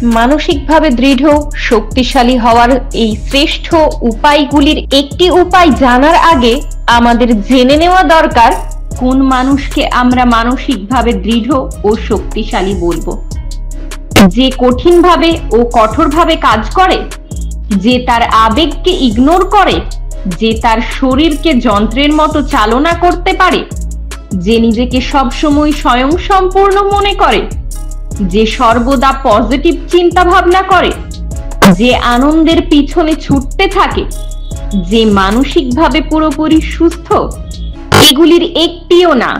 মানসিকভাবে দৃঢ় শক্তিশালী হওয়ার এই শ্রেষ্ঠ উপায়গুলির একটি উপায় জানার আগে আমাদের জেনে নেওয়া দরকার কোন মানুষকে আমরা মানসিকভাবে দৃঢ় ও শক্তিশালী বলবো। যে কঠিনভাবে ও কঠোরভাবে কাজ করে, যে তার আবেগকে ইগনোর করে, যে তার শরীরকে যন্ত্রের মতো চালনা করতে পারে, যে নিজেকে সবসময় স্বয়ংসম্পূর্ণ মনে করে, যে সর্বদা পজিটিভ চিন্তা ভাবনা করে, যে আনন্দের পিছনে ছুটতে থাকে, যে মানসিকভাবে পুরোপুরি সুস্থ। এগুলির একটিও না।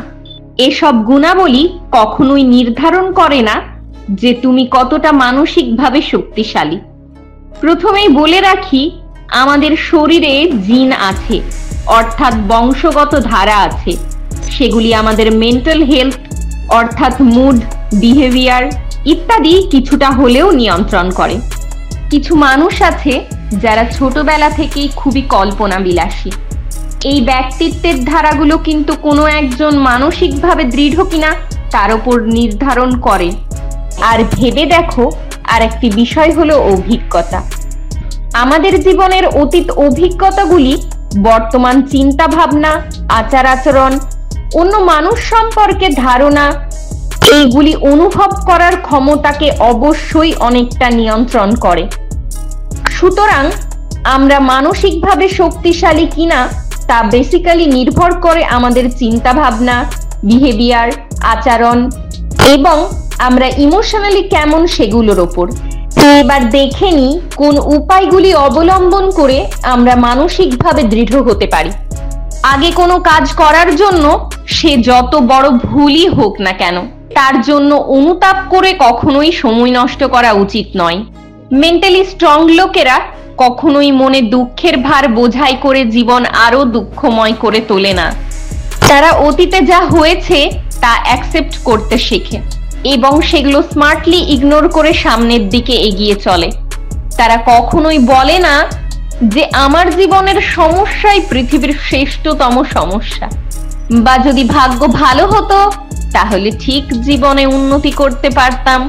এসব গুণাবলী কখনোই নির্ধারণ করে না যে তুমি কতটা মানসিকভাবে শক্তিশালী। প্রথমেই বলে রাখি, আমাদের শরীরে জিন আছে, অর্থাৎ বংশগত ধারা আছে। সেগুলি আমাদের মেন্টাল হেলথ অর্থাৎ মুড, বিহেভিয়ার ইত্যাদি কিছুটা হলেও নিয়ন্ত্রণ করে। কিছু মানুষ আছে যারা ছোটবেলা থেকেই খুবই কল্পনা বিলাসী। এই ব্যক্তিত্বের ধারাগুলো কিন্তু কোনো একজন মানসিকভাবে দৃঢ় কিনা তার উপর নির্ধারণ করে। আর ভেবে দেখো, আর একটি বিষয় হলো অভিজ্ঞতা। আমাদের জীবনের অতীত অভিজ্ঞতাগুলি বর্তমান চিন্তা ভাবনা, আচার আচরণ, অন্য মানুষ সম্পর্কে ধারণা, এইগুলি অনুভব করার ক্ষমতাকে অবশ্যই অনেকটা নিয়ন্ত্রণ করে। সুতরাং আমরা মানসিকভাবে শক্তিশালী কিনা তা বেসিক্যালি নির্ভর করে আমাদের চিন্তা ভাবনা, বিহেভিয়ার, আচরণ এবং আমরা ইমোশনালি কেমন সেগুলোর ওপর। এবার দেখে নিই কোন উপায়গুলি অবলম্বন করে আমরা মানসিকভাবে দৃঢ় হতে পারি। আগে কোনো কাজ করার জন্য সে যত বড় ভুলই হোক না কেন, তার জন্য অনুতাপ করে কখনোই সময় নষ্ট করা উচিত নয়। মেন্টালি স্ট্রং লোকেরা কখনোই মনে দুঃখের ভার বোঝাই করে জীবন আরো দুঃখময় করে তোলে না। তারা অতীতে যা হয়েছে তা অ্যাকসেপ্ট করতে শেখে এবং সেগুলো স্মার্টলি ইগনোর করে সামনের দিকে এগিয়ে চলে। তারা কখনোই বলে না যে আমার জীবনের সমস্যাই পৃথিবীর শ্রেষ্ঠতম সমস্যা, বা যদি ভাগ্য ভালো হতো তাহলে ঠিক জীবনে উন্নতি করতে পারতাম,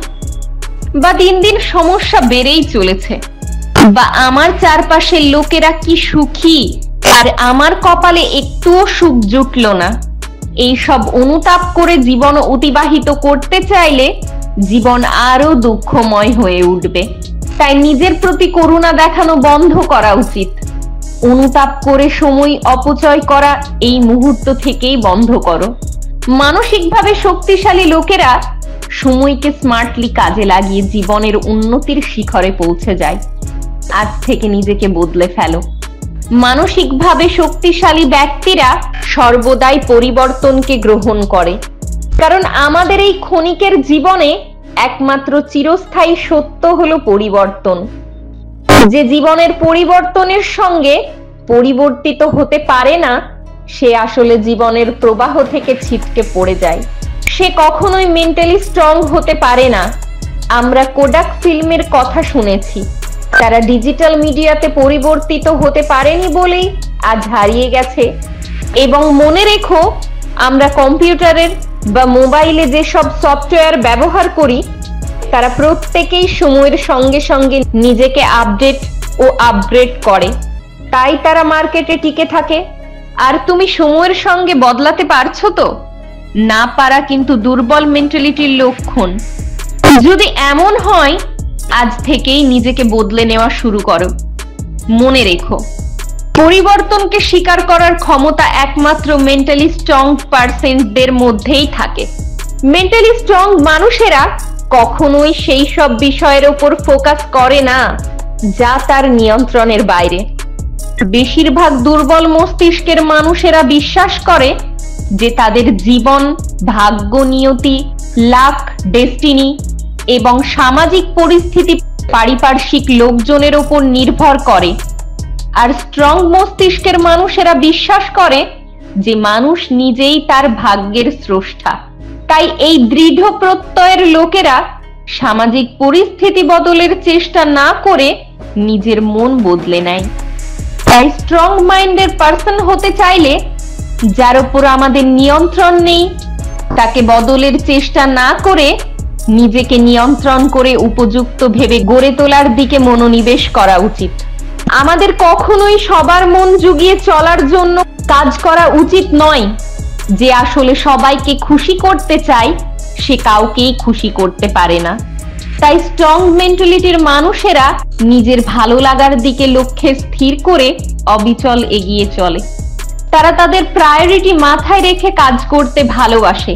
বা দিন দিন সমস্যা বেড়েই চলেছে, বা আমার চারপাশের লোকেরা কি সুখী আর আমার কপালে একটুও সুখ জুটল না। এইসব অনুতাপ করে জীবন অতিবাহিত করতে চাইলে জীবন আরো দুঃখময় হয়ে উঠবে। তাই নিজের প্রতি করুণা দেখানো বন্ধ করা উচিত। অনুতাপ করে সময় অপচয় করা এই মুহূর্ত থেকেই বন্ধ করো। মানসিকভাবে শক্তিশালী লোকেরা সময়কে স্মার্টলি কাজে লাগিয়ে জীবনের উন্নতির শিখরে পৌঁছে যায়। আজ থেকে নিজেকে বদলে ফেলো। মানসিকভাবে শক্তিশালী ব্যক্তিরা সর্বদাই পরিবর্তনকে গ্রহণ করে, কারণ আমাদের এই ক্ষণিকের জীবনে একমাত্র চিরস্থায়ী সত্য হলো পরিবর্তন। যে জীবনের পরিবর্তনের সঙ্গে পরিবর্তিত হতে পারে না, সে আসলে জীবনের প্রবাহ থেকে ছিটকে পড়ে যায়। সে কখনোই মেন্টালি স্ট্রং হতে পারে না। আমরা কোডাক ফিল্মের কথা শুনেছি, তারা ডিজিটাল মিডিয়াতে পরিবর্তিত হতে পারেনি বলেই আজ হারিয়ে গেছে। এবং মনে রেখো, আমরা কম্পিউটারের বা মোবাইলে যেসব সফটওয়্যার ব্যবহার করি তারা প্রত্যেকেই সময়ের সঙ্গে সঙ্গে নিজেকে আপডেট ও আপগ্রেড করে, তাই তারা মার্কেটে টিকে থাকে। আর তুমি সময়ের সঙ্গে বদলাতে পারছো তো? না পারা কিন্তু দুর্বল মেন্টালিটির লক্ষণ। যদি এমন হয়, আজ থেকেই নিজেকে বদলে নেওয়া শুরু করো। মনে রেখো, পরিবর্তনকে স্বীকার করার ক্ষমতা একমাত্র মেন্টালি স্ট্রং পারসনদের মধ্যেই থাকে। মেন্টালি স্ট্রং মানুষেরা কখনোই সেই সব বিষয়ের উপর ফোকাস করে না যা তার নিয়ন্ত্রণের বাইরে। বেশিরভাগ দুর্বল মস্তিষ্কের মানুষেরা বিশ্বাস করে যে তাদের জীবন, ভাগ্য, নিয়তি, লাক, ডেস্টিনি এবং সামাজিক পরিস্থিতি পারিপার্শ্বিক লোকজনের উপর নির্ভর করে। আর স্ট্রং মস্তিষ্কের মানুষেরা বিশ্বাস করে যে মানুষ নিজেই তার ভাগ্যের স্রষ্টা। তাই এই দৃঢ় প্রত্যয়ের লোকেরা সামাজিক পরিস্থিতি বদলের চেষ্টা না করে নিজের মন বদলে নেয়। তাই স্ট্রং মাইন্ডের পারসন হতে চাইলে যার উপর আমাদের নিয়ন্ত্রণ নেই, তাকে বদলের চেষ্টা না করে নিজেকে নিয়ন্ত্রণ করে উপযুক্ত ভেবে গড়ে তোলার দিকে মনোনিবেশ করা উচিত। আমাদের কখনোই সবার মন জুগিয়ে চলার জন্য কাজ করা উচিত নয়। যে আসলে সবাইকে খুশি করতে চায় সে কাউকেই খুশি করতে পারে না। তাই স্ট্রং মেন্টালিটির মানুষেরা নিজের ভালো লাগার দিকে লক্ষ্যে স্থির করে অবিচল এগিয়ে চলে। তারা তাদের প্রায়োরিটি মাথায় রেখে কাজ করতে ভালোবাসে।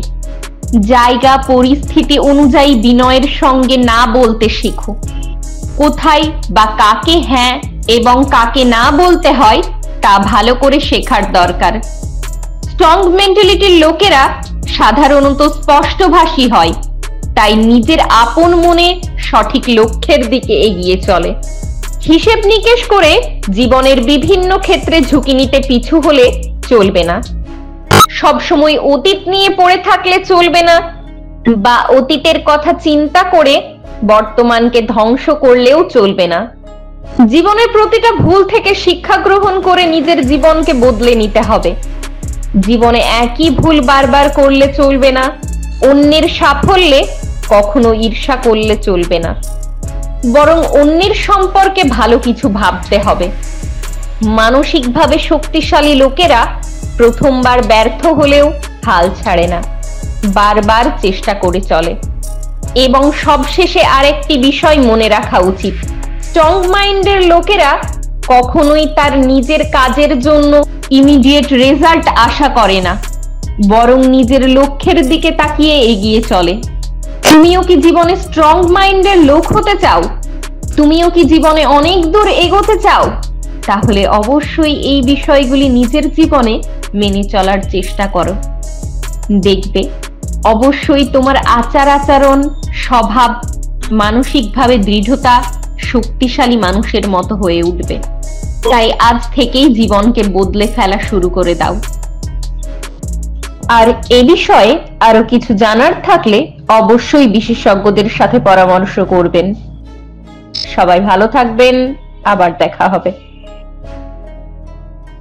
জায়গা পরিস্থিতি অনুযায়ী বিনয়ের সঙ্গে না বলতে শেখো। কোথায় বা কাকে হ্যাঁ এবং কাকে না বলতে হয় তা ভালো করে শেখার দরকার। স্ট্রং মেন্টালিটির লোকেরা সাধারণত স্পষ্টভাষী হয়, তাই নিজের আপন মনে সঠিক লক্ষ্যের দিকে এগিয়ে চলে। হিসেব নিকেশ করে জীবনের বিভিন্ন ক্ষেত্রে ঝুঁকি নিতে পিছু হলে চলবে না। সবসময় অতীত নিয়ে পড়ে থাকলে চলবে না, বা অতীতের কথা চিন্তা করে বর্তমানকে ধ্বংস করলেও চলবে না। জীবনের প্রতিটা ভুল থেকে শিক্ষা গ্রহণ করে নিজের জীবনকে বদলে নিতে হবে। জীবনে একই ভুল বারবার করলে চলবে না। অন্যের সাফল্যে কখনো ঈর্ষা করলে চলবে না, বরং অন্যের সম্পর্কে ভালো কিছু ভাবতে হবে। মানসিকভাবে শক্তিশালী লোকেরা প্রথমবার ব্যর্থ হলেও হাল ছাড়ে না, বারবার চেষ্টা করে চলে। এবং সবশেষে আরেকটি বিষয় মনে রাখা উচিত, স্ট্রং মাইন্ডের লোকেরা কখনোই তার নিজের কাজের জন্য ইমিডিয়েট রেজাল্ট আশা করে না, বরং নিজের লক্ষ্যের দিকে তাকিয়ে এগিয়ে চলে। তুমিও কি জীবনে স্ট্রং মাইন্ডের লোক হতে চাও? তুমিও কি জীবনে অনেক দূর এগোতে চাও? তাহলে অবশ্যই এই বিষয়গুলি নিজের জীবনে মেনে চলার চেষ্টা করো। দেখবে অবশ্যই তোমার আচার আচরণ, স্বভাব, মানসিকভাবে দৃঢ়তা শক্তিশালী মানুষের মতো হয়ে উঠবে। তাই আজ থেকেই জীবনকে বদলে ফেলা শুরু করে দাও। আর এ বিষয়ে আরো কিছু জানার থাকলে অবশ্যই বিশেষজ্ঞদের সাথে পরামর্শ করবেন। সবাই ভালো থাকবেন, আবার দেখা হবে।